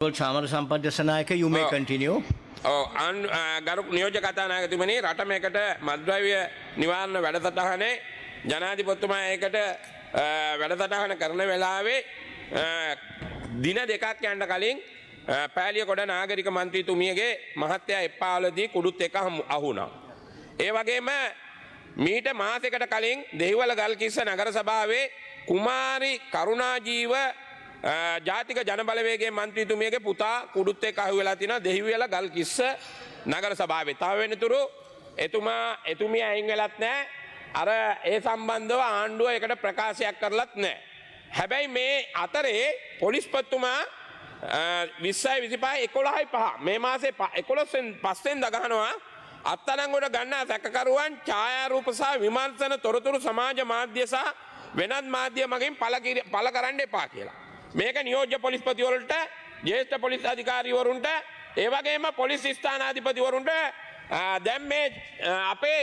Chamara Sampath Sanayaka, you may continue. ගරු නියෝජ්‍ය කතානායකතුමනි රට මේකට මත්ද්‍රව්‍ය නිවාරණ වැඩසටහනේ ජනාධිපතිතුමා ඒකට වැඩසටහන කරන වෙලාවේ දින දෙකක් යන්න කලින් පෑලියගොඩ නාගරික මන්ත්‍රීතුමියගේ මහත්තයා එප්පාවලදී කුඩුත් එක අහු වුණා. ඒ වගේම මීට මාසයකට කලින් දෙහිවල ගල්කිස්ස නගර සභාවේ කුමාරි කරුණාජීව ජාතික ජනබලවේගයේ මන්ත්‍රීතුමියගේ පුතා කුඩුත් එක්ක අහු වෙලා තිනවා දෙහිවල ගල්කිස්ස නගර සභාවේ. තව වෙනතුරු එතුමිය අයින් වෙලත් නැහැ. අර ඒ සම්බන්ධව ආණ්ඩුව එකට ප්‍රකාශයක් කරලත් නැහැ. හැබැයි මේ අතරේ පොලිස්පතිතුමා 20/25 මේ මාසේ 11 වෙනි පස්වෙනිදා ගහනවා අත්අඩංගුවට ගන්නා සැකකරුවන් ඡායාරූප සහ විමර්ශන තොරතුරු සමාජ මාධ්‍ය සහ වෙනත් මාධ්‍ය මගින් පළ කරන්න එපා කියලා. මේක නියෝජ්‍ය පොලිස්පතිවරුන්ට ජ්‍යෙෂ්ඨ පොලිස් අධිකාරීවරුන්ට ඒ වගේම පොලිස් ස්ථානාධිපතිවරුන්ට දැන් මේ අපේ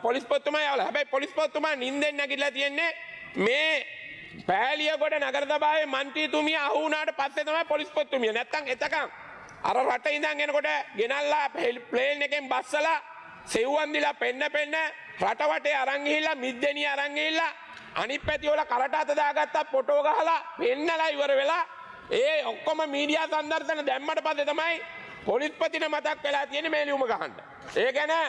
පොලිස්පතිතුමා යවලා. හැබැයි පොලිස්පතිතුමා නිින්දෙන් නැගිටලා තියෙන්නේ මේ පෑලියගොඩ නගර සභාවේ මන්ත්‍රීතුමිය අහු වුණාට පස්සේ තමයි පොලිස්පතිතුමිය. නැත්තම් එතකන් අර රට ඉඳන් එනකොට ගෙනල්ලා ප්ලේන් එකෙන් බස්සලා සෙව්වන් දිලා පෙන්න රට වටේ අරන් ගිහිල්ලා මිද්දෙනිය අරන් ගිහිල්ලා අනිත් පැති වල කරට අත දාගත්තා ෆොටෝ ගහලා පෙන්නලා ඉවර වෙලා ඒ ඔක්කොම මීඩියා සංදර්ශන දැම්මට පස්සේ තමයි පොලිස්පතින මතක් වෙලා තියෙන්නේ මේ ලියුම ගහන්න. ඒ කියන්නේ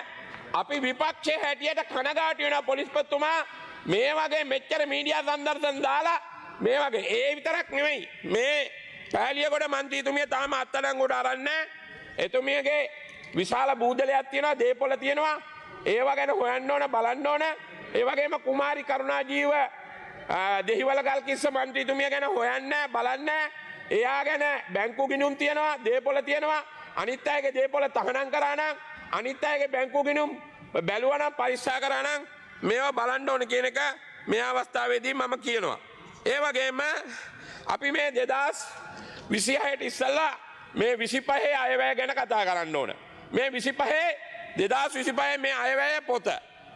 අපි විපක්ෂයේ හැටියට කනගාටු වෙනවා පොලිස්පතිතුමා මේ වගේ මෙච්චර මීඩියා සංදර්ශන දාලා මේ වගේ ඒ විතරක් නෙමෙයි මේ පෑලියගොඩ මන්ත්‍රීතුමිය තාම අත්අඩංගුවට අරන් නැහැ. එතුමියගේ විශාල බූදලයක් තියෙනවා දේපොළ තියෙනවා ඒව ගැන හොයන්න ඕන බලන්න ඕන. ඒ වගේම කුමාරි කරුණාජීව දෙහිවල ගල්කිස්ස මන්ත්‍රීතුමිය ගැන හොයන්න බලන්න. එයා ගැන බැංකු ගිණුම් තියෙනවා දේපොළ තියෙනවා අනිත් අයගේ දේපොළ තහනම් කරා නම් අනිත් අයගේ බැංකු ගිණුම් බැලුවා නම් පරීක්ෂා කරා නම් මේවා බලන්න ඕන කියන එක මේ අවස්ථාවේදී මම කියනවා. ඒ වගේම අපි මේ 2026ට ඉස්සෙල්ලා මේ 25 අයවැය ගැන කතා කරන්න ඕන. මේ 2025 මේ අයවැය පොත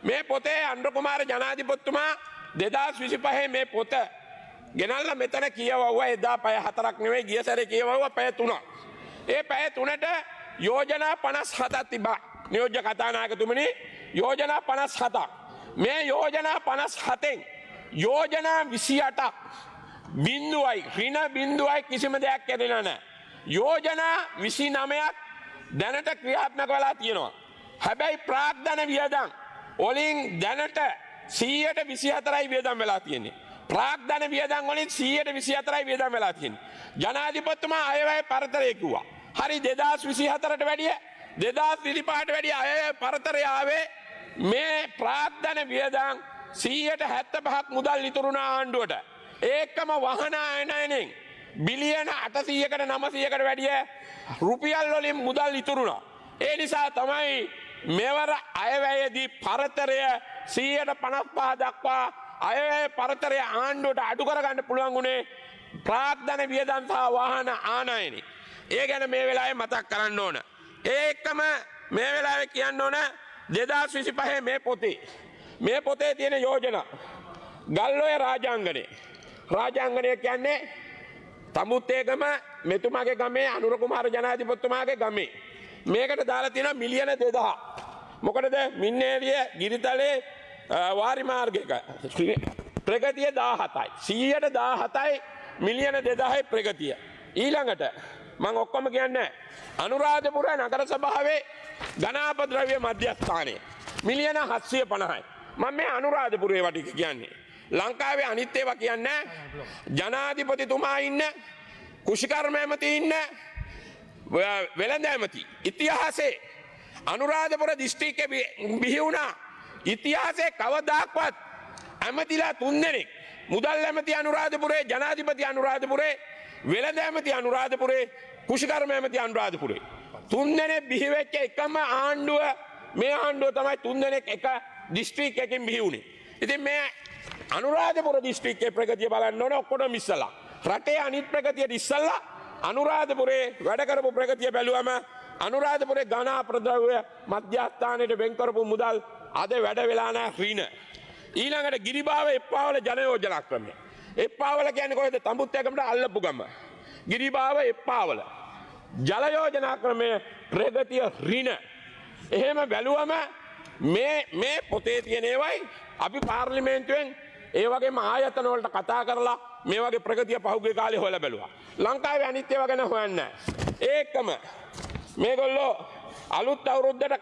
මේ පොතේ අනුර කුමාර ජනාධිපතිතුමා 2025 මේ පොත ගෙනල්ලා මෙතන කියවුවා. එදා පැය 4ක් නෙවෙයි ගිය සැරේ කියවුවා පැය 3ක්. ඒ පැය 3ට යෝජනා 57ක් තිබා. නියෝජ්‍ය කතානායකතුමනි යෝජනා 57ක්. මේ යෝජනා 57න් යෝජනා 28ක් බිඳුවයි ඍණ බිඳුවයි කිසිම දෙයක් ඇදෙලා නැහැ. යෝජනා 29ක් දැනට ක්‍රියාත්මක වෙලා තියෙනවා. හැබැයි ප්‍රාග්ධන වියදම් වලින් දැනට 124යි වියදම් වෙලා තියෙන්නේ. ප්‍රාග්ධන වියදම් වලින් 124යි වියදම් වෙලා තියෙන්නේ. ජනාධිපතිතුමා අයවැය පරතරය කිව්වා. හරි 2024ට වැඩිය 2025ට වැඩිය අයවැය පරතරය ආවේ මේ ප්‍රාග්ධන වියදම් 175ක් මුදල් ඉතුරුනා ආණ්ඩුවට. ඒකම වහන ආයනයෙන් බිලියන 800කට 900කට වැඩිය රුපියල් වලින් මුදල් ඉතුරුනා. ඒ නිසා තමයි මෙවර අයවැයේදී පරතරය 155 දක්වා අයවැය පරතරය ආණ්ඩුවට අඩු කරගන්න පුළුවන් උනේ ප්‍රාග්ධන වියදම් සහ වාහන ආනයනයි. ඒ ගැන මේ වෙලාවේ මතක් කරන්න ඕන. ඒකම මේ වෙලාවේ කියන්න ඕන 2025 මේ පොතේ තියෙන යෝජනා ගල්ඔය රාජාංගනය කියන්නේ තමුත්තේගම මෙතුමාගේ ගමේ අනුර කුමාර ජනාධිපතිතුමාගේ ගමේ. මේකට දාලා තියෙනවා මිලියන 2000. මොකටද? මින්නේරිය ගිරිතලේ වාරි මාර්ගයක ප්‍රගතිය 17යි. 117යි මිලියන 2000යි ප්‍රගතිය. ඊළඟට මම ඔක්කොම කියන්නේ අනුරාධපුර නගර සභාවේ ඝනාපද්‍රව්‍ය මධ්‍යස්ථානය මිලියන 750යි. මම මේ අනුරාධපුරේ වටික කියන්නේ. ලංකාවේ අනිත් ඒවා කියන්නේ ජනාධිපතිතුමා ඉන්න කුෂිකර්ම ඇමති ඉන්න වෙළඳ ඇමති ඉතිහාසයේ අනුරාධපුර දිස්ත්‍රික්කේ බිහි වුණා. ඉතිහාසයේ කවදාක්වත් ඇමතිලා 3 දෙනෙක් මුදල් ඇමති අනුරාධපුරේ ජනාධිපති අනුරාධපුරේ වෙළඳ ඇමති අනුරාධපුරේ කුෂිකර්ම ඇමති අනුරාධපුරේ 3 දෙනෙක් බිහි වෙච්ච එකම ආණ්ඩුව මේ ආණ්ඩුව තමයි 3 දෙනෙක් එක දිස්ත්‍රික්කයකින් බිහි වුණේ. ඉතින් මේ අනුරාධපුර දිස්ත්‍රික්කයේ ප්‍රගතිය බලන්න ඕන ඔක්කොම ඉස්සලා. රටේ අනිත් ප්‍රගතියට ඉස්සලා අනුරාධපුරේ වැඩ කරපු ප්‍රගතිය බැලුවම අනුරාධපුරේ ඝනාපද්‍රව්‍ය මධ්‍යස්ථානයේ වෙන් කරපු මුදල් අද වැඩ වෙලා නැහැ ඍණ. ඊළඟට ගිරිබාව එප්පාවල ජන යෝජනා ක්‍රමය. එප්පාවල කියන්නේ කොහෙද? තඹුත්තේගමට අල්ලපු ගම. ගිරිබාව එප්පාවල ජල යෝජනා ක්‍රමය ප්‍රගතිය ඍණ එහෙම බැලුවම මේ පොතේ තියෙන ඒවයි අපි පාර්ලිමේන්තුවෙන් ඒ වගේම ආයතන වලට කතා කරලා මේ වගේ ප්‍රගතිය පහුගිය කාලේ හොයලා බැලුවා. ලංකාවේ අනිත් ඒවා ගැන හොයන්නේ නැහැ. ඒකම මේගොල්ලෝ අලුත් අවුරුද්දට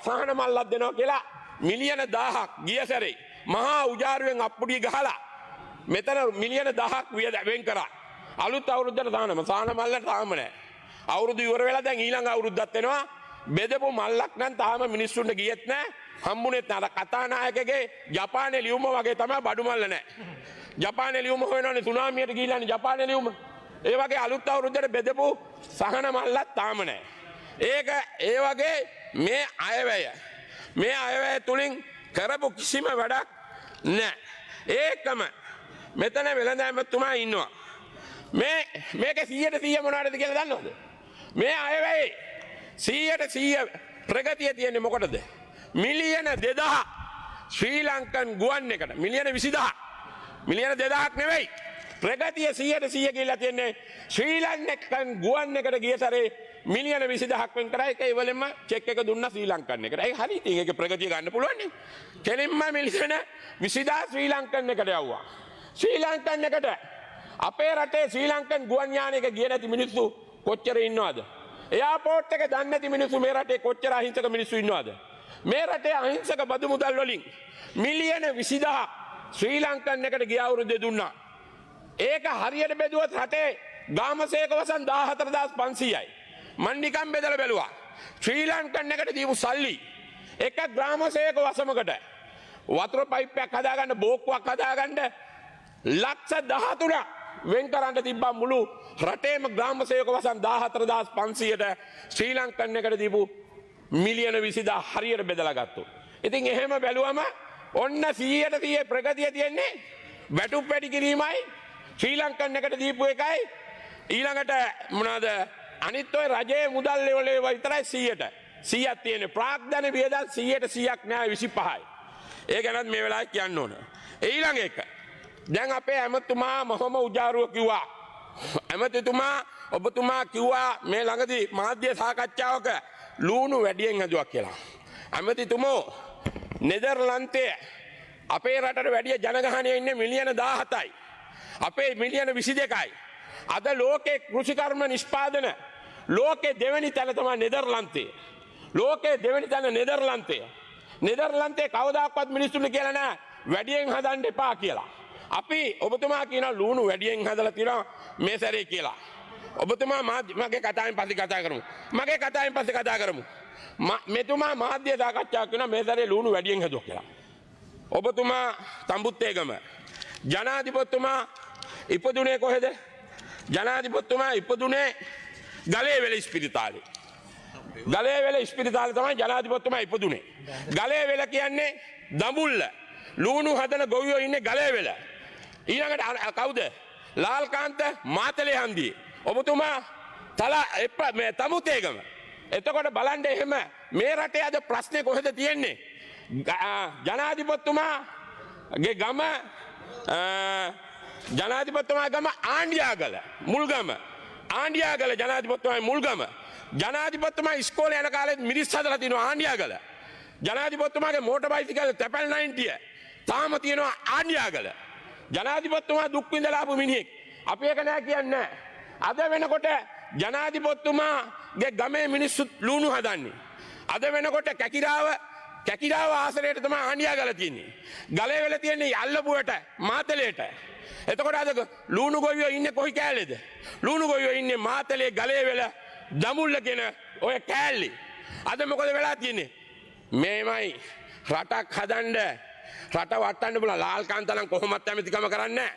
සහන මල්ලක් දෙනවා කියලා මිලියන 1000ක් ගිය සැරේ මහා උජාරුවෙන් අප්පුඩිය ගහලා මෙතන මිලියන 1000ක් වෙන් කරා. අලුත් අවුරුද්දට සහන මල්ල තාම නැහැ. අවුරුදු ඉවර වෙලා දැන් ඊළඟ අවුරුද්දත් එනවා. බෙදපු මල්ලක් නම් තාම මිනිස්සුන්ට ගියෙත් නැහැ. හම්බුනේත් නැහැ. කතානායකගේ ජපානයේ ලියුම වගේ තමයි බඩු මල්ල නැහැ. ජපානයේ ලියුම හොයනවානේ සුනාමියට ගිහිල්ලානේ ජපානයේ ලියුම. ඒ වගේ අලුත් අවුරුද්දට බෙදපු සහන මල්ලක් තාම නැහැ. ඒක ඒ වගේ මේ අයවැය තුලින් කරපු කිසිම වැඩක් නැහැ. ඒකම මෙතන වෙළඳාමතුමා ඉන්නවා. මේක 100% මොනවටද කියලා දන්නවද? මේ අයවැයේ 100% ප්‍රගතිය තියෙන්නේ මොකටද? මිලියන 2000 ශ්‍රී ලංකන් ගුවන් එකට මිලියන 20000 මිලියන 2000ක් නෙවෙයි. ප්‍රගතිය 100% කියලා තියෙන්නේ ශ්‍රී ලංකන් ගුවන් එකට ගිය සැරේ මිලියන 20000ක් වෙන් කරා. ඒක ඉවලෙම චෙක් එක දුන්නා ශ්‍රී ලංකන් එකට. ඒක හරි. ඉතින් ඒක ප්‍රගතිය ගන්න පුළුවන් නේ. කෙලින්ම මිලියන 20000 ශ්‍රී ලංකන් එකට යවුවා. ශ්‍රී ලංකන් එකට අපේ රටේ ශ්‍රී ලංකන් ගුවන් යානයක ගිය නැති මිනිස්සු කොච්චර ඉන්නවද? එයාපෝට් එක දන්නේ නැති මිනිස්සු මේ රටේ කොච්චර අහිංසක මිනිස්සු ඉන්නවද? මේ රටේ අහිංසක බදු මුදල් වලින් මිලියන 20000 ශ්‍රී ලංකන් එකට ගිය අවුරුද්දේ දුන්නා. ඒක හරියට බෙදුවොත් රටේ ගාමසේක වසන් 14500යි. මන් නිකන් බෙදලා බැලුවා. ශ්‍රී ලංකන් එකට දීපු සල්ලි එක ග්‍රාමසේක වසමකට වතුර පයිප්පයක් හදාගන්න බෝක්කුවක් හදාගන්න ලක්ෂ 13ක් වෙන් කරන්න තිබ්බා මුළු රටේම ග්‍රාමසේවක වසන් 14500ට ශ්‍රී ලංකන් එකට දීපු මිලියන 20000 හරියට බෙදලා ගත්තොත්. ඉතින් එහෙම බැලුවම ඔන්න 100% ප්‍රගතිය තියෙන්නේ වැටුප් වැඩි කිරීමයි ශ්‍රී ලංකන් එකට දීපු එකයි ඊළඟට මොනවාද අනිත් ඔය රජයේ මුදල් වල විතරයි 100ක් තියෙන්නේ. ප්‍රාග්ධන වියදම් 100%ක් නෑ 25යි. ඒ ගැනත් මේ වෙලාවේ කියන්න ඕන. ඊළඟ එක දැන් අපේ ඇමතුමා මොහොම උජාරුව කිව්වා. ඇමතිතුමා ඔබතුමා කිව්වා මේ ළඟදී මාධ්‍ය සාකච්ඡාවක ලූණු වැඩියෙන් හදුවා කියලා. ඇමතිතුමෝ නෙදර්ලන්තයේ අපේ රටට වැඩිය ජනගහනය ඉන්නේ මිලියන 17යි. අපේ මිලියන 22යි. අද ලෝකේ කෘෂිකර්ම නිෂ්පාදන ලෝකේ දෙවෙනි තැන තමයි නෙදර්ලන්තේ. ලෝකේ දෙවෙනි තැන නෙදර්ලන්තේ. නෙදර්ලන්තේ කවදාකවත් මිනිස්සුන්ට කියලා නෑ වැඩියෙන් හදන්න එපා කියලා. අපි ඔබතුමා කියන ලූණු වැඩියෙන් හදලා තියෙනවා මේ සැරේ කියලා. ඔබතුමා මගේ කතාවෙන් පස්සේ කතා කරමු. මගේ කතාවෙන් පස්සේ කතා කරමු. මෙතුමා මාධ්‍ය සාකච්ඡාවක් කරනවා මේ සැරේ ලූණු වැඩියෙන් හදුවා කියලා. ඔබතුමා තඹුත්තේගම ජනාධිපතිතුමා ඉපදුනේ කොහෙද? ජනාධිපතිතුමා ඉපදුනේ ගලේවෙල ඉස්පිරිතාලේ. ගලේවෙල ඉස්පිරිතාලේ තමයි ජනාධිපතිතුමා ඉපදුනේ. ගලේවෙල කියන්නේ දඹුල්ල. ලූණු හදන ගොවියෝ ඉන්නේ ගලේවෙල. ඊළඟට කවුද? ලාල්කාන්ත මාතලේ හන්දියේ. ඔබතුමා මේ තමුතේගම. එතකොට බලන්න එහෙම මේ රටේ අද ප්‍රශ්නේ කොහෙද තියෙන්නේ? ජනාධිපතිතුමාගේ ගම ජනාධිපතිතුමා ගම ආණ්ඩියාගල මුල්ගම. ආණ්ඩියාගල ජනාධිපතිතුමාගේ මුල්ගම. ජනාධිපතිතුමා ඉස්කෝලේ යන කාලේ මිරිස් හදලා තිනවා ආණ්ඩියාගල. ජනාධිපතිතුමාගේ මෝටර් බයිසිකල් තැපැල් 90 තාම තියෙනවා ආණ්ඩියාගල. ජනාධිපතිතුමා දුක් විඳලා ආපු මිනිහෙක්. අපි ඒක නෑ කියන්නේ. අද වෙනකොට ජනාධිපතිතුමාගේ ගමේ මිනිස්සු ලූණු හදන්නේ. අද වෙනකොට කැකිරාව ආසරයට තමයි ආණ්ඩියාගල තියෙන්නේ. ගලේවෙල තියෙන්නේ යල්ලපුවට මාතලේට. එතකොට අද ලූණු ගොවියෝ ඉන්නේ කොයි කෑල්ලේද? ලූණු ගොවියෝ ඉන්නේ මාතලේ ගලේවෙල දඹුල්ල කියන ඔය කෑල්ලේ. අද මොකද වෙලා තියෙන්නේ? මේමයි රටක් හදන්න රට වටන්න බුණා ලාල්කාන්තලන් කොහොමත් ඇමතිකම කරන්නේ නැහැ.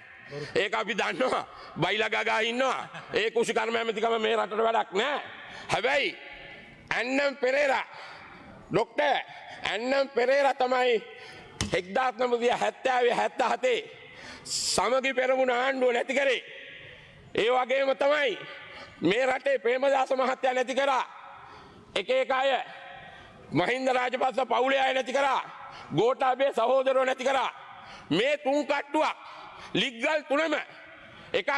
ඒක අපි දන්නවා. බයිලා ගගා ඉන්නවා. ඒ කුෂිකර්ම ඇමතිකම මේ රටට වැඩක් නැහැ. හැබැයි ඇන්නම් පෙරේරා ડોක්ටර් ඇන්නම් පෙරේරා තමයි 1977 සමගි පෙරමුණ ආණ්ඩුව නැති කරේ. ඒ වගේම තමයි මේ රටේ ප්‍රේමදාස මහත්තයා නැති කරා. එක අය මහින්ද රාජපක්ෂ පවුලේ අය නැති කරා. ගෝඨාභය සහෝදරයෝ නැති කරා. මේ තුන් කට්ටුවක් ලිග්ගල් තුනම එකක්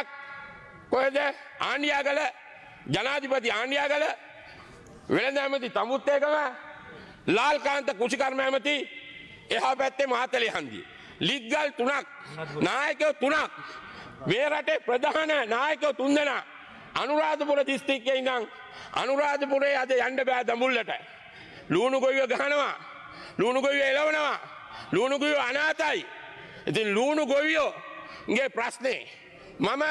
කොහෙද ආණ්ඩියාගල ජනාධිපති ආණ්ඩියාගල වෙළඳ ඇමති තමුත් ඒකම ලාල්කාන්ත කුෂිකර්ම ඇමති එහා පැත්තේ මාතලේ හන්දිය ලිග්ගල් 3ක් නායකයෝ 3ක් මේ රටේ ප්‍රධාන නායකයෝ 3 දෙනා අනුරාධපුර දිස්ත්‍රික්කයේ ඉඳන් අනුරාධපුරේ අද යන්න බෑ දඹුල්ලට ලුණු ගොවියෝ ගහනවා ලුණු ගොවියෝ එලවනවා ලුණු ගොවියෝ අනාතයි ඉතින් ලුණු ගොවියෝගේ ප්‍රශ්නේ මම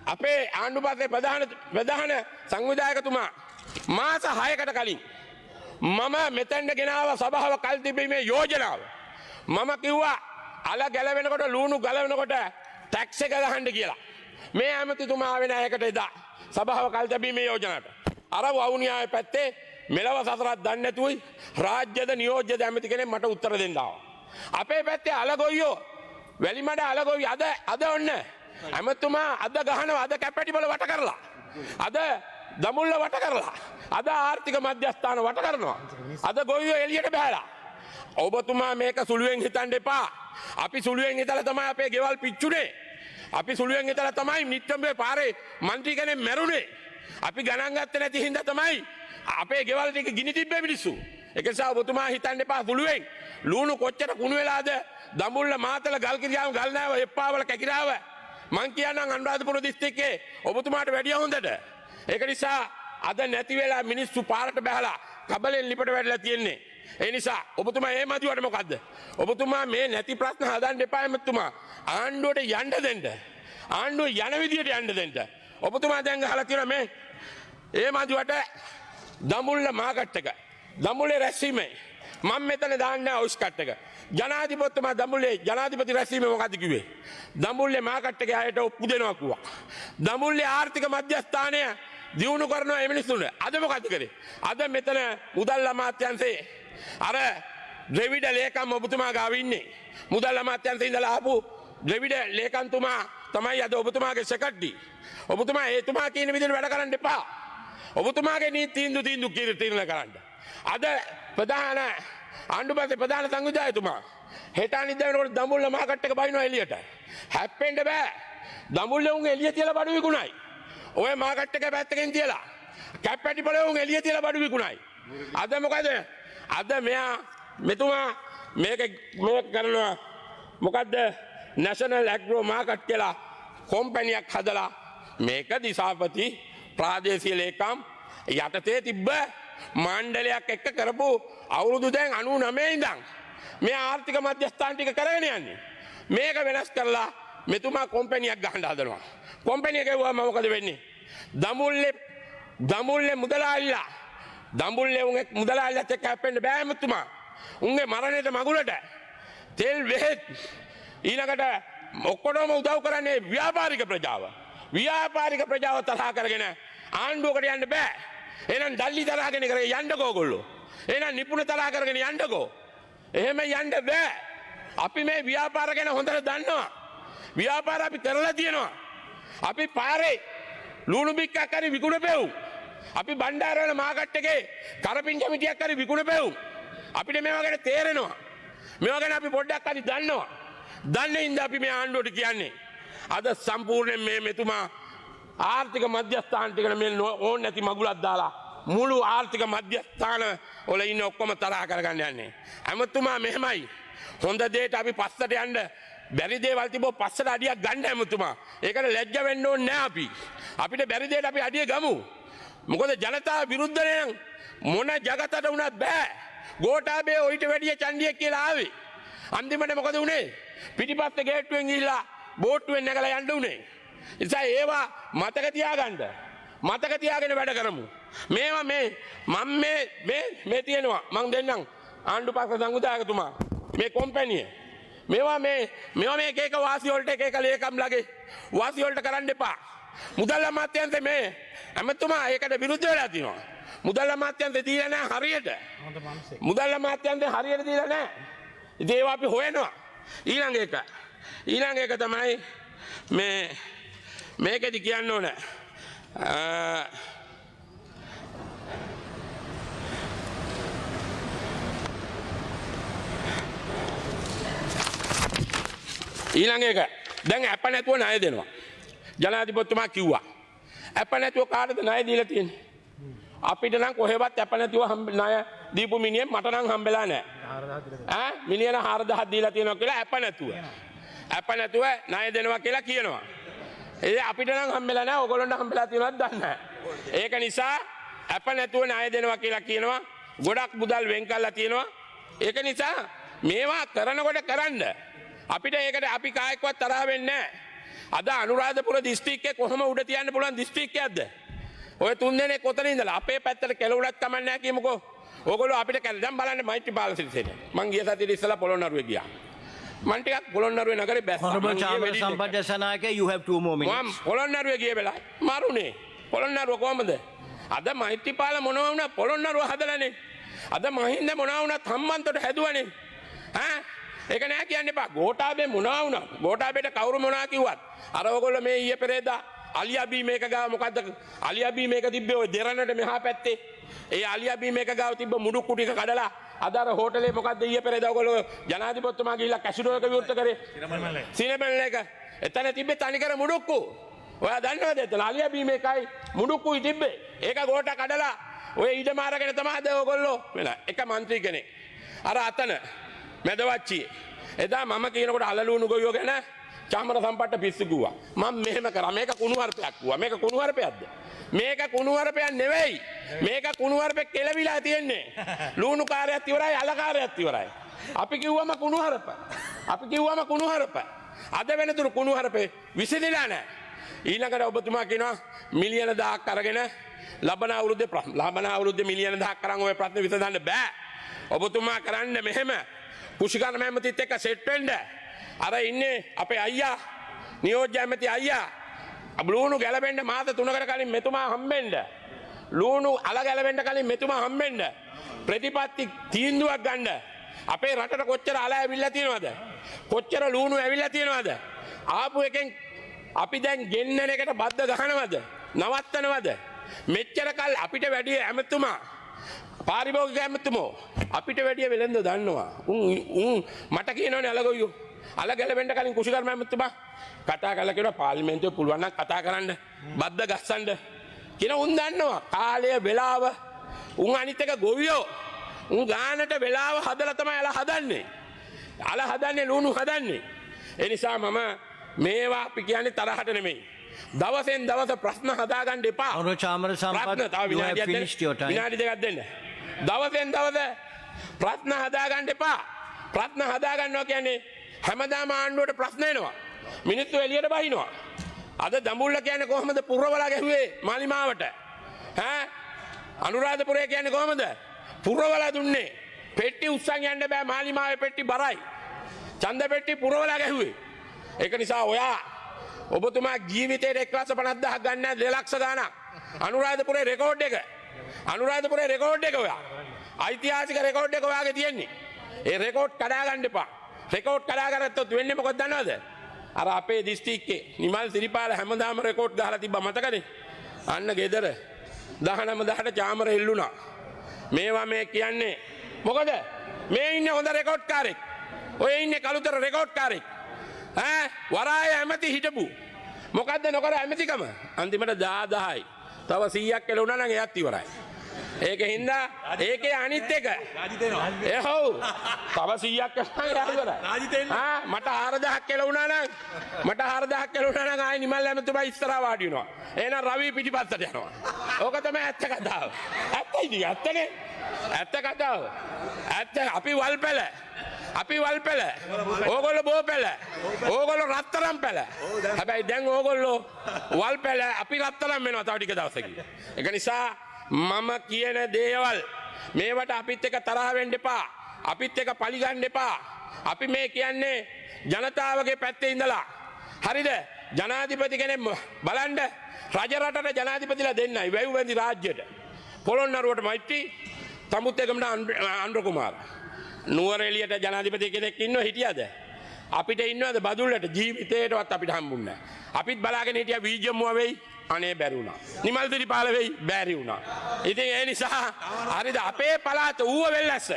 අපේ ආණ්ඩුපතේ ප්‍රධාන සංවිධායකතුමා මාස 6කට කලින් මම මෙතෙන්ට ගෙනාව සභාව කල් තිබීමේ යෝජනාව මම කිව්වා අල ගැලවෙනකොට ලුණු ගලවෙනකොට ටැක්ස් එක ගහන්න කියලා මේ ඇමතිතුමා ආවේ නැහැ ඒකට එදා සභාව කල් තිබීමේ යෝජනාවට අර වවුනියාවේ පැත්තේ මෙලව සතරක් දන්නේ නැතුයි රාජ්‍යද නියෝජ්‍යද ඇමති කෙනෙක් මට උත්තර දෙන්න ආවා අපේ පැත්තේ අලගොයියෝ වැලිමඩ අලගොයි අද ඔන්න ඇමතුමා අද ගහනවා අද කැපැටිබල වට කරලා අද දමුල්ල වට කරලා අද ආර්ථික මධ්‍යස්ථාන වට කරනවා අද ගොවියෝ එළියට බහැලා ඔබතුමා මේක සුළුවෙන් හිතන්න එපා අපි සුළුවෙන් හිතලා තමයි අපේ ගෙවල් පිච්චුනේ අපි සුළුවෙන් හිතලා තමයි නිට්ටඹේ පාරේ മന്ത്രി කෙනෙක් මැරුණේ අපි ගණන් ගත්තේ නැති හින්දා තමයි අපේ ගෙවල් ටික ගිනි තිබ්බේ මිනිස්සු ඒක නිසා ඔබතුමා හිතන්න එපා සුළුවෙන් ලුණු කොච්චර කුණු වෙලාද දඹුල්ල මාතල ගල්කිරියාව ගල්නාව එප්පාවල කැකිරාව මං කියන්නම් අනුරාධපුර දිස්ත්‍රික්කේ ඔබතුමාට වැඩිය හොඳට ඒක නිසා අද නැති වෙලා මිනිස්සු පාරට බහලා කබලෙන් ලිපට වැටලා තියෙන්නේ ඒ නිසා ඔබතුමා මේ මදිවට මොකද්ද ඔබතුමා මේ නැති ප්‍රශ්න හදන්න එපා එමතුමා ආණ්ඩුවට යන්න දෙන්න ආණ්ඩුව යන විදියට යන්න දෙන්න ඔබතුමා දැන් ගහලා තියෙනවා මේ ඒ මදිවට දඹුල්ල මාකට් එක දඹුල්ලේ රැස්වීමේ මම මෙතන දාන්නේ ඔයිස් කට් එක ජනාධිපතිතුමා දඹුල්ලේ ජනාධිපති රැස්වීමේ මොකද්ද කිව්වේ දඹුල්ලේ මාකට් එකේ අයට ඔප්පු දෙනවා කිව්වා දඹුල්ලේ ආර්ථික මධ්‍යස්ථානය දියුණු කරනවා මේ මිනිස්සුන්ට අද මොකද්ද කරේ අද මෙතන මුදල් අමාත්‍යාංශයේ අර ද්‍රවිඩ ලේකම් ඔබතුමා ගාව ඉන්නේ මුදල් අමාත්‍යාංශයේ ඉඳලා ආපු ද්‍රවිඩ ලේකම්තුමා තමයි අද ඔබතුමාගේ සෙක්‍රටරි ඔබතුමා ඒතුමා කියන විදිහට වැඩ කරන්න එපා ඔබතුමාගේ නීති තීන්දුව තීරණය කරන්න අද ප්‍රධාන ආණ්ඩුපතේ ප්‍රධාන සංවිධායකතුමා හෙට අනිද්දා වෙනකොට දඹුල්ල මාකට් එක බයිනවා එළියට හැප්පෙන්න බෑ දඹුල්ල උන් එළිය තියලා බඩු විකුණයි ඔය මාකට් එක පැත්තකින් තියලා කැප්පැටිපොලේ උන් එළිය තියලා බඩු විකුණයි අද මොකද අද මෙතුමා මේක කරනවා මොකද්ද නැෂනල් ඇග්‍රෝ මාකට් කියලා කොම්පැනියක් හදලා මේක දිසාපති ප්‍රාදේශීය ලේකම් යටතේ තිබ්බ මණ්ඩලයක් එක්ක කරපු අවුරුදු දැන් 99 ඉඳන් මේ ආර්ථික මධ්‍යස්ථාන ටික කරගෙන යන්නේ මේක වෙනස් කරලා මෙතුමා කොම්පැනියක් ගහන්න හදනවා කොම්පැනිය ගෙවුවම මොකද වෙන්නේ දඹුල්ලේ මුදලාලිලා දඹුල්ලේ උන්ගේ මුදලාලිලාත් එක්ක හැප්පෙන්න බෑ මෙතුමා උන්ගේ මරණයට මගුලට තෙල් වෙහෙත් ඊළඟට ඔක්කොම උදව් කරන්නේ ව්‍යාපාරික ප්‍රජාව තරහ කරගෙන ආණ්ඩුවකට යන්න බෑ එහෙනම් දල්ලි තරහගෙන කරේ යන්නකෝ ඔයගොල්ලෝ එහෙනම් නිපුණ තරහ කරගෙන යන්නකෝ එහෙම යන්න බෑ අපි මේ ව්‍යාපාර ගැන හොඳට දන්නවා ව්‍යාපාර අපි කරලා තියෙනවා අපි පාරේ ලුණු බික්කක් හරි විකුණපෙව් අපි බණ්ඩාරවල මාකට් එකේ කරපිංච මිටියක් හරි විකුණපෙව් අපිට මේවා ගැන තේරෙනවා මේවා ගැන අපි පොඩ්ඩක් හරි දන්නවා දන්නේ ඉඳ අපි මේ ආණ්ඩුවට කියන්නේ අද සම්පූර්ණයෙන් මේ මෙතුමා ආර්ථික මධ්‍යස්ථාන ටිකට මේ ඕන නැති මගුලක් දාලා මුළු ආර්ථික මධ්‍යස්ථාන වල ඉන්න ඔක්කොම තරහ කරගන්න යන්නේ ඇමතුමා මෙහෙමයි හොඳ දෙයට අපි පස්සට යන්න බැරි දේවල් තිබෝ පස්සට අඩියක් ගන්න ඇමතුමා ඒකට ලැජ්ජ වෙන්න ඕනේ නැහැ අපි අපිට බැරි දෙයට අපි අඩිය ගමු මොකද ජනතාව විරුද්ධනේ නම් මොන జగතට වුණත් බෑ ගෝඨාභය ඔయిత වැඩිය චණ්ඩියෙක් කියලා ආවේ අන්තිමට මොකද උනේ පිටිපස්සේ ගේට්ටුවෙන් ගිහිල්ලා බෝට්ටුවෙන් නැගලා යන්න උනේ ඉතින් ඒවා මතක තියාගෙන වැඩ කරමු මේවා මම මේ තියෙනවා මං දෙන්නම් ආණ්ඩුපක්ෂ සංවිධායකතුමා මේ කොම්පැනිය මේවා මේ එක වාසි වලට එක ලේකම්ලගේ වාසි වලට කරන්න එපා මුදල් අමාත්‍යාංශේ මේ ඇමතුමා ඒකට විරුද්ධ වෙලා තිනවා මුදල් අමාත්‍යාංශේ දීලා නැහැ හරියට මුදල් අමාත්‍යාංශේ හරියට දීලා නැහැ ඉතින් ඒවා අපි හොයනවා ඊළඟ එක තමයි මේකෙදි කියන්න ඕන ඊළඟ එක දැන් අප නැතුව ණය දෙනවා ජනාධිපතිතුමා කිව්වා. ඇප නැතුව කාටද ණය දීලා තියෙන්නේ? අපිට නම් කොහෙවත් ඇප නැතුව ණය දීපු මිනිහෙක් මට නම් හම්බෙලා නැහැ. මිලියන 4000ක් දීලා තියෙනවා කියලා ඇප නැතුව. ඇප නැතුව ණය දෙනවා කියලා කියනවා. ඒ අපිට නම් හම්බෙලා නැහැ. ඕගොල්ලන්ට හම්බෙලා තියෙනවද දන්නේ නැහැ. ඒක නිසා ඇප නැතුව ණය දෙනවා කියලා කියනවා. ගොඩක් මුදල් වෙන් කරලා තියෙනවා. ඒක නිසා මේවා කරනකොට කරන්න. අපිට ඒකට අපි කායකවත් තරහ වෙන්නේ නැහැ. අද අනුරාධපුර දිස්ත්‍රික්කේ කොහොම උඩ තියන්න පුළුවන් දිස්ත්‍රික්කයක්ද? ඔය තුන් දෙනෙක් කොතන ඉඳලා අපේ පැත්තට කෙලවුණක් කමක් නැහැ කියමුකෝ. ඕගොල්ලෝ අපිට දැන් බලන්න මෛත්‍රීපාල සිරිසේන. මං ගිය සතියේ ඉස්සලා පොළොන්නරුවේ ගියා. මං ටිකක් පොළොන්නරුවේ නගරේ බැස්සා. Honorable Chamber Sampath Dassanayake, you have 2 more minutes. මම පොළොන්නරුවේ ගිය වෙලාව මරුනේ. පොළොන්නරුව කොහමද? අද මෛත්‍රීපාල මොනවා වුණා පොළොන්නරුව හදලානේ. අද මහින්ද මොනවා වුණත් හම්බන්තොට හැදුවනේ. ඒක නෑ කියන්න එපා. ගෝඨාභය මොනවා වුණා? ගෝඨාභයට කවුරු මොනවා කිව්වත් අර ඔයගොල්ලෝ මේ ඊයේ පෙරේදා අලියාබී මේක ගාව මොකද්ද? අලියාබී මේක තිබ්බේ ඔය දෙරණට මෙහා පැත්තේ. ඒ අලියාබී මේක ගාව තිබ්බ මුඩුක්කු ටික කඩලා අද අර හෝටලේ මොකද්ද ඊයේ පෙරේදා ඔයගොල්ලෝ ජනාධිපතිතුමා ගිහිල්ලා කැසිනෝ එක විවෘත කරේ. සිනමල් එක. එතන තිබ්බේ තනිකර මුඩුක්කු. ඔයා දන්නවද එතන අලියාබී මේකයි මුඩුක්කුයි තිබ්බේ. ඒක ගෝඨ කඩලා ඔය ඊඩම අරගෙන තමයි අද ඔයගොල්ලෝ වෙන එක മന്ത്രി කෙනෙක්. අර අතන මැදවච්චි එදා මම කියනකොට අලලුණු ගොයියෝ ගැන චාමර සම්පට්ට පිස්සු කිව්වා. මම මෙහෙම කරා. මේක කුණු හර්පයක් කිව්වා. මේක කුණු හර්පයක්ද? මේක කුණු හර්පයක් නෙවෙයි. මේක කුණු හර්පෙක් කෙලවිලා තියෙන්නේ. ලුණු කාර්යයක් ඉවරයි, අල කාර්යයක් ඉවරයි. අපි කිව්වම කුණු හර්ප. අපි කිව්වම කුණු හර්ප. අද වෙනතුරු කුණු හර්පේ විසඳිලා නැහැ. ඊළඟට ඔබතුමා කියනවා මිලියන 1000ක් අරගෙන ලබන අවුරුද්දේ මිලියන 1000ක් කරන් ඔය ප්‍රශ්න විසඳන්න බෑ. ඔබතුමා කරන්න මෙහෙම කුෂිකර්ම ඇමතිත් එක්ක සෙට් වෙන්න. අර ඉන්නේ අපේ අයියා නියෝජ්‍ය ඇමති අයියා. ලුණු ගැලවෙන්න මාස 3කට කලින් මෙතුමා හම්බෙන්න. ලුණු අල ගැලවෙන්න කලින් මෙතුමා හම්බෙන්න. ප්‍රතිපත්ති තීන්දුවක් ගන්න. අපේ රටට කොච්චර අල ඇවිල්ලා තියෙනවද? කොච්චර ලුණු ඇවිල්ලා තියෙනවද? ආපු එකෙන් අපි දැන් ගෙන්නන එකට බද්ද ගහනවද? නවත්තනවද? මෙච්චර කල් අපිට වැඩි ඇමතුමා පාරිභෝගික ඇමතුමෝ අපිට වැඩිය වෙලෙන්ද දන්නවා. උන් මට කියනවනේ අලගොයියෝ. අල ගැලවෙන්න කලින් කුෂිකර්ම ඇමතුමා කතා කරලා කියනවා පාර්ලිමේන්තුවේ පුළුවන් නම් කතා කරන්න බද්ද ගස්සන්න කියන උන් දන්නවා. කාලය වෙලාව උන් අනිත් එක ගොවියෝ. උන් ගානට වෙලාව හදලා තමයි අල හදන්නේ. අල හදන්නේ ලුණු හදන්නේ. ඒ නිසා මම මේවා අපි කියන්නේ තරහට නෙමෙයි. දවසෙන් දවස ප්‍රශ්න හදාගන්න එපා. Honorable Chamber Sampath, you have finished your time. විනාඩි දෙකක් දෙන්න. දවසෙන් දවස ප්‍රශ්න හදාගන්න එපා. ප්‍රශ්න හදාගන්නවා කියන්නේ හැමදාම ආණ්ඩුවට ප්‍රශ්න එනවා. මිනිස්සු එළියට බහිනවා. අද දඹුල්ල කියන්නේ කොහොමද පුරවලා ගැහුවේ මාලිමාවට? අනුරාධපුරේ කියන්නේ කොහොමද? පුරවලා දුන්නේ. පෙට්ටි උස්සන් යන්න බෑ මාලිමාවේ පෙට්ටි බරයි. ඡන්ද පෙට්ටි පුරවලා ගැහුවේ. ඒක නිසා ඔයා ඔබතුමා ජීවිතේ 1,50,000ක් ගන්න 2 ලක්ෂ ගාණක්. අනුරාධපුරේ රෙකෝඩ් එක. අනුරාධපුරේ රෙකෝඩ් එක ඔයා. ඓතිහාසික රෙකෝඩ් එක ඔයාගේ තියෙන්නේ. ඒ රෙකෝඩ් කඩා ගන්න එපා. රෙකෝඩ් කඩා ගත්තොත් වෙන්නේ මොකද දන්නවද? අර අපේ දිස්ත්‍රික්කේ නිමල් සිරිපාල හැමදාම රෙකෝඩ් ගහලා තිබ්බා මතකනේ. අන්න ගෙදර 19 චාමර එල්ලුණා. මේවා මේ කියන්නේ මොකද? මේ ඉන්නේ හොඳ රෙකෝඩ් කාරෙක්. ඔය ඉන්නේ කළුතර රෙකෝඩ් කාරෙක්. වරාය ඇමති හිටපු. මොකද්ද නොකර ඇමතිකම? අන්තිමට 1000යි. තව 100ක් එළුණා නම් එයත් ඉවරයි. ඒකේ හින්දා ඒකේ අනිත් එක. එහොව්. තව 100ක් එළුණා මට 4000ක් එළුණා නම් ආයි නිමල් ඇමතුමා ඉස්සරහා වාඩි වෙනවා. එහෙනම් රවි පිටිපස්සට යනවා. ඕක තමයි ඇත්ත කතාව. ඇත්තයි ඇත්තනේ. ඇත්ත කතාව. ඇත්ත අපි වල්පැල. ඕගොල්ලෝ බෝපැල. ඕගොල්ලෝ රත්තරන් පැල. හැබැයි දැන් ඕගොල්ලෝ වල්පැල අපි රත්තරන් වෙනවා තව ටික දවසකින්. ඒක නිසා මම කියන දේවල් මේවට අපිත් එක්ක තරහ වෙන්න එපා. අපිත් එක්ක පලි ගන්න එපා. අපි මේ කියන්නේ ජනතාවගේ පැත්තේ ඉඳලා. හරිද? ජනාධිපති කෙනෙක් බලන්න රජ රටට ජනාධිපතිලා දෙන්නයි වැව්වැඳි රාජ්‍යයට. පොළොන්නරුවට මෛත්‍රී තමුත්තේගමට අනුර කුමාර. නුවරඑළියට ජනාධිපති කෙනෙක් ඉන්නව හිටියද? අපිට ඉන්නවද බදුල්ලට? ජීවිතේටවත් අපිට හම්බුන්නේ නැහැ. අපිත් බලාගෙන හිටියා වීජමුව වෙයි. අනේ බැරි වුණා. නිමල් දිරිපාල වෙයි බැරි වුණා. ඉතින් ඒ නිසා හරිද අපේ පළාත ඌව වෙල්ලස්ස.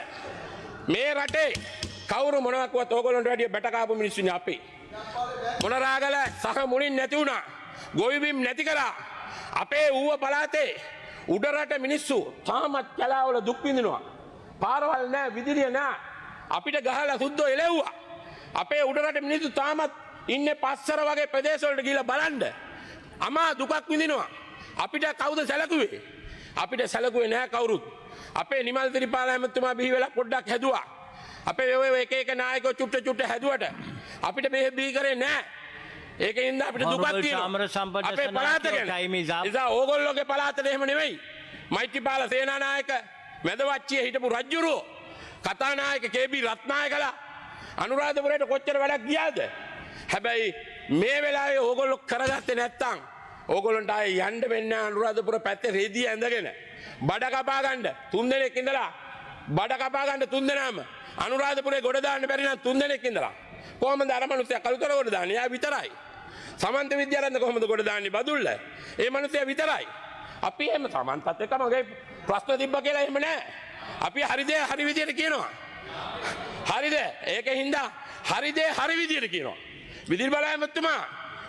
මේ රටේ කවුරු මොනවා කිව්වත් ඕගොල්ලන්ට වැඩිය බැට කාපු මිනිස්සුනේ අපි. මොනරාගල සහ මුලින් නැති වුණා. ගොවිබිම් නැති කරා. අපේ ඌව පළාතේ උඩරට මිනිස්සු තාමත් කැලාවල දුක් විඳිනවා. පාරවල් නැහැ, විදුලිය නැහැ. අපිට ගහලා සුද්දෝ එලෙව්වා. අපේ උඩරට මිනිස්සු තාමත් ඉන්නේ පස්සර වගේ ප්‍රදේශවලට ගිහිල්ලා බලන්න. අමා දුකක් විඳිනවා. අපිට කවුද සැලකුවේ? අපිට සැලකුවේ නැහැ කවුරුත්. අපේ නිමල් තිරිපාල ඇමතුමා බිහි වෙලා පොඩ්ඩක් හැදුවා. අපේ ඔය එක එක නායකයෝ චුට්ට හැදුවට අපිට මේ බිහි කරේ නැහැ. ඒකින්ද අපිට දුකක් තියෙනවා. අපේ පළාත ගැන. නිසා ඕගොල්ලෝගේ පළාතට එහෙම නෙවෙයි. මෛත්‍රීපාල සේනානායක මැදවච්චියේ හිටපු රජුරෝ කතානායක කේ.බී. රත්නායකලා අනුරාධපුරයට කොච්චර වැඩක් ගියාද? හැබැයි මේ වෙලාවේ ඕගොල්ලෝ කරගත්තේ නැත්තම් ඕගොල්ලන්ට ආයේ යන්න වෙන්නේ අනුරාධපුර පැත්තේ රෙදිය ඇඳගෙන බඩ කපා ගන්න 3 දෙනෙක් ඉඳලා බඩ කපා ගන්න 3 දෙනාම අනුරාධපුරේ ගොඩ දාන්න බැරි නම් 3 දෙනෙක් ඉඳලා කොහමද අර මිනිස්සයා කලුතර ගොඩ දාන්නේ? යා විතරයි. සමන්ත විද්‍යාරන්ද කොහමද ගොඩ දාන්නේ? බදුල්ල. ඒ මිනිස්සයා විතරයි. අපි එහෙම සමන්තත් එක්ක මගේ ප්‍රශ්න තිබ්බ කියලා එහෙම නෑ. අපි හරි දේ හරි විදියට කියනවා. හරිද? ඒකින්ද හරි දේ හරි විදියට කියනවා. විදිල් බලයමතුමා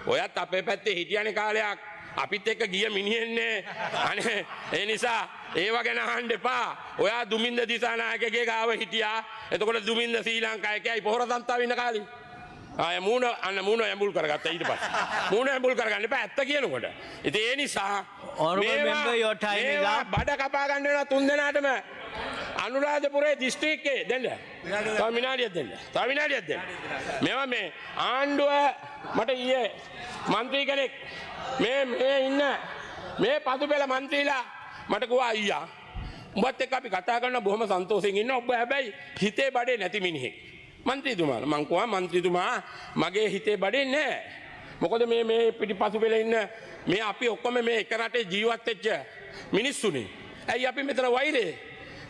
ඔයත් අපේ පැත්තේ හිටියනේ කාලයක්. අපිත් එක්ක ගිය මිනිහෙන්නේ. අනේ ඒ නිසා ඒව ගැන අහන්න එපා. ඔයා දුමින්ද දිසානායකගේ ගාව හිටියා. එතකොට දුමින්ද ශ්‍රී ලංකාවේ පොහොර සම්තාව ඉන්න කාලේ. ආය මූණ ඇඹුල් කරගත්තා ඊට පස්සේ. මූණ ඇඹුල් කරගන්න එපා ඇත්ත කියනකොට. ඉතින් ඒ නිසා බඩ කපා ගන්න වෙනවා 3 දෙනාටම. අනුරාධපුරේ දිස්ත්‍රික්කේ දෙන්න. තව විනාඩියක් දෙන්න. මේවා මේ ආණ්ඩුව මට ඊයේ മന്ത്രി කෙනෙක් මේ ඉන්න මේ පසුපෙළ മന്ത്രിලා මට කිව්වා අයියා උඹත් එක්ක අපි කතා කරන බොහොම සන්තෝෂෙන් ඉන්න ඔබ හැබැයි හිතේ බඩේ නැති මිනිහෙක්. മന്ത്രിතුමා මං කිව්වා മന്ത്രിතුමා මගේ හිතේ බඩේ නැහැ. මොකද මේ පිටිපසුපෙළ ඉන්න මේ අපි ඔක්කොම මේ එක රටේ ජීවත් වෙච්ච මිනිස්සුනේ. ඇයි අපි මෙතන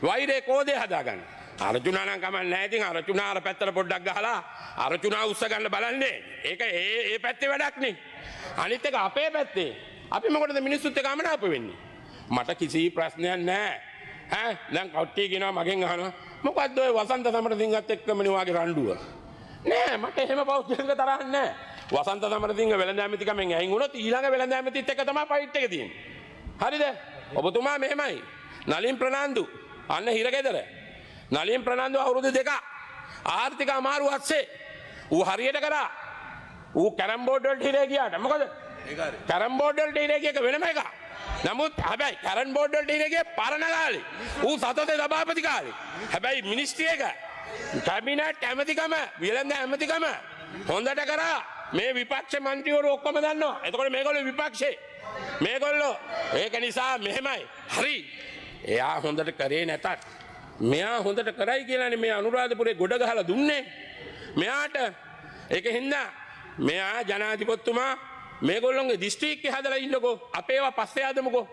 වෛරේ කෝදේ හදාගන්න. අර්ජුනා නම් කමක් නැහැ. ඉතින් අර්ජුනා අර පැත්තට පොඩ්ඩක් ගහලා අර්ජුනා උස්ස ගන්න බලන්නේ. ඒක ඒ පැත්තේ වැඩක් නේ. අනිත් එක අපේ පැත්තේ අපි මොකටද මිනිස්සුත් එක්ක අමනාප වෙන්නේ? මට කිසි ප්‍රශ්නයක් නැහැ. දැන් කට්ටිය කියනවා මගෙන් අහනවා මොකද්ද ඔය වසන්ත සමරසිංහත් එක්කම නේ රණ්ඩුව? නෑ මට එහෙම පෞද්ගලික තරහක් නැහැ. වසන්ත සමරසිංහ වෙළඳ ඇමතිකමෙන් ඇහින් වුණොත් ඊළඟ වෙළඳ ඇමතිත් එක්ක තමයි ෆයිට් එක තියෙන්නේ. හරිද? ඔබතුමා මෙහෙමයි. නලින් ප්‍රනාන්දු අන්න හිරගෙදර. නලින් ප්‍රනාන්දු අවුරුදු 2ක් ආර්ථික අමාරු අස්සේ ඌ හරියට කරා. ඌ කැරම් බෝඩ් වලට හිරේ ගියාට මොකද? කැරම් බෝඩ් වලට හිරේ ගියක වෙනම එකක්. නමුත් හැබැයි කැරම් බෝඩ් වලට හිරේ ගියේ පරණ කාලේ. ඌ සතතේ සභාපති කාලේ. හැබැයි මිනිස්ට්‍රි එක කැබිනට් ඇමතිකම විලඳ ඇමතිකම හොඳට කරා. මේ විපක්ෂ මන්ත්‍රීවරු ඔක්කොම දන්නවා. එතකොට මේගොල්ලෝ විපක්ෂේ. මේගොල්ලෝ ඒක නිසා මෙහෙමයි. හරි. එයා හොඳට කරේ නැතත් මෙයා හොඳට කරයි කියලානේ මේ අනුරාධපුරේ ගොඩ ගහලා දුන්නේ. මෙයාට ඒකින්ද මෙයා ජනාධිපතිතුමා මේගොල්ලෝගේ දිස්ත්‍රික්කේ හදලා ඉන්නකෝ. අපේවා පස්සේ හදමුකෝ.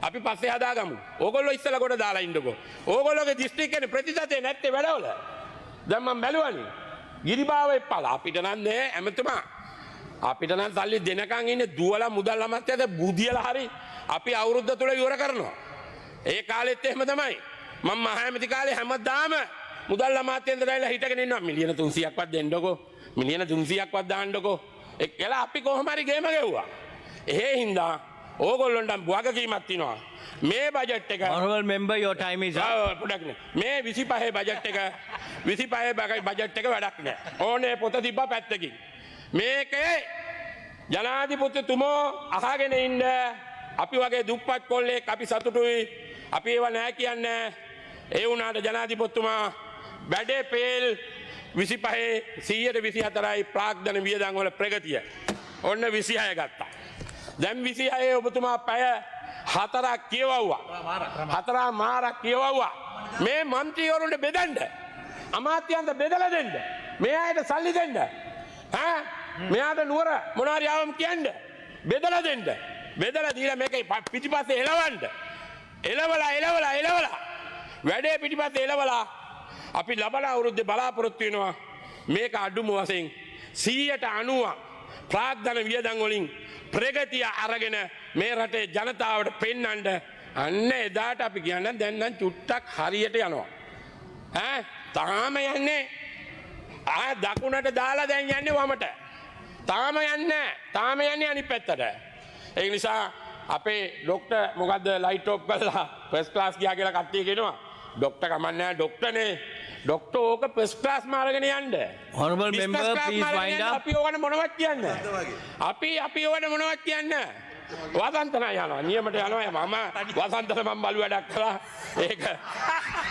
අපි පස්සේ හදාගමු. ඕගොල්ලෝ ඉස්සලා ගොඩ දාලා ඉන්නකෝ. ඕගොල්ලෝගේ දිස්ත්‍රික්කේ ප්‍රතිශතය නැත්තේ වැඩවල. දැන් මම බැලුවානේ. ගිරිබාවේ පළ අපිට නම් නෑ ඇමතුමා. අපිට නම් සල්ලි දෙනකන් ඉන්නේ දුවලා මුදල් අමාත්‍යද බුදියලා හරි අපි අවුරුද්ද තුල ඉවර කරනවා. ඒ කාලෙත් එහෙම තමයි. මම මහ ඇමති කාලේ හැමදාම මුදල් අමාත්‍යෙන්දරයිලා හිටගෙන ඉන්නවා. මිලියන 300ක්වත් දෙන්නකෝ. මිලියන 300ක්වත් දාන්නකෝ. එක්කලා අපි කොහොම හරි ගේම ගෙව්වා. ඒ හින්දා ඕගොල්ලන්ට වගකීමක් තියෙනවා. මේ බජට් එක honorable member your time is up. මේ 25 බජට් එක 25 බජට් එක වැඩක් නෑ. ඕනේ පොත තිබ්බා පැත්තකින්. මේකේ ජනාධිපතිතුමෝ අහගෙන ඉන්න අපි වගේ දුප්පත් කොල්ලෙක් අපි සතුටුයි. අපි ඒව නෑ කියන්නේ. ඒ වුණාට ජනාධිපතිතුමා වැඩේ පෙල් 25 124යි ප්‍රාග්ධන වියදම් වල ප්‍රගතිය. ඔන්න 26 ගත්තා. දැන් 26 ඔබතුමා පැය 4ක් කියවුවා. 4 මාරක් කියවුවා. මේ മന്ത്രിවරුන්ට බෙදන්න. අමාත්‍යන්ට බෙදලා දෙන්න. මේ අයට සල්ලි දෙන්න. මෙයාට නුවර මොනාරි ආවම කියන්න. බෙදලා දෙන්න. බෙදලා දීලා මේක පිටිපස්සේ එලවන්න. එලවලා වැඩේ පිටිපස්සේ එලවලා අපි ලබන අවුරුද්දේ බලාපොරොත්තු වෙනවා මේක අඩුම වශයෙන් 90% ප්‍රාග්ධන වියදම් වලින් ප්‍රගතිය අරගෙන මේ රටේ ජනතාවට පෙන්වන්න. අන්න එදාට අපි කියන්නේ දැන් නම් චුට්ටක් හරියට යනවා. තාම යන්නේ දකුණට දාලා දැන් යන්නේ වමට. තාම යන්නේ තාම යන්නේ අනිත් පැත්තට. ඒ නිසා අපේ ડોක්ටර් මොකද්ද ලයිට් ඔෆ් කරලා ෆස්ට් ක්ලාස් ගියා කියලා කට්ටිය කියනවා. ડોක්ටර් කමන්නේ ડોක්ටර්නේ. ડોක්ටර් ඕක ෆස්ට් ක්ලාස් මාර්ගනේ යන්න. Honorable member, please wind up. අපි ඕකට මොනවත් කියන්නේ. අපි ඕකට මොනවත් කියන්නේ. වසන්තන යනවා නියමට යනවා මම වසන්තන මම බලු වැඩක් කළා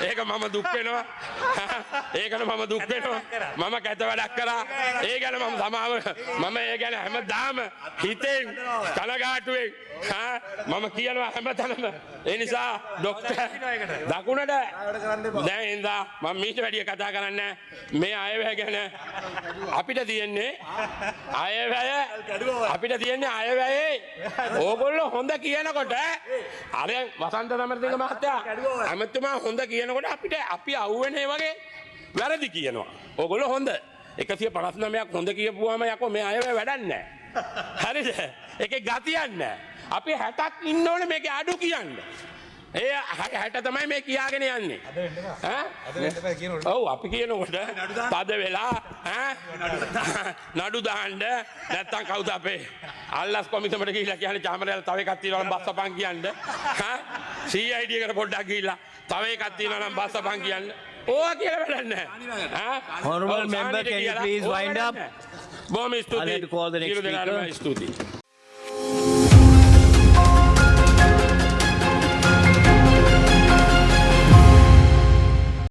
ඒක මම දුක් වෙනවා ඒකට මම දුක් වෙනවා මම කැත වැඩක් කරා ඒ ගැන මම සමාව මම ඒ ගැන හැමදාම හිතෙන් කනගාටුවෙන් මම කියනවා හැමතැනම ඒ නිසා ડોක්ටර් දකුණට දැන් ඉඳලා මම මීට වැඩිය කතා කරන්නේ මේ අයවැය ගැන අපිට තියෙන්නේ අයවැයේ ඕගොල්ලෝ හොඳ කියනකොට අර වසන්ත සමරසිංහ මහත්තයා ඇමතුමා හොඳ කියනකොට අපිට අපි අවුවෙන්නේ වගේ වැරදි කියනවා. ඕගොල්ලෝ හොඳ 159ක් හොඳ කියපුවාම යකෝ මේ අයවැය වැඩක් නැහැ. හරිද? ඒකේ ගතියක් නැහැ. අපි 60ක් ඉන්න ඕනේ මේකේ අඩු කියන්න. ඒ 60 තමයි මේ කියාගෙන යන්නේ. ඔව් අපි කියනකොට තද වෙලා නඩු දාන්න නැත්තම් කවුද අපේ අල්ලස් කොමිසමට ගිහිල්ලා කියන්නේ චාමරයල තව එකක් තියෙනවා නම් බස්සපන් කියන්න. CID එකට පොඩ්ඩක් ගිහිල්ලා තව එකක් තියෙනවා නම් බස්සපන් කියන්න. ඕවා කියලා වැඩක් නැහැ. Honorable member, can you please wind up? බොහොම ස්තුතියි. I'll have to call the next speaker. ස්තුතියි.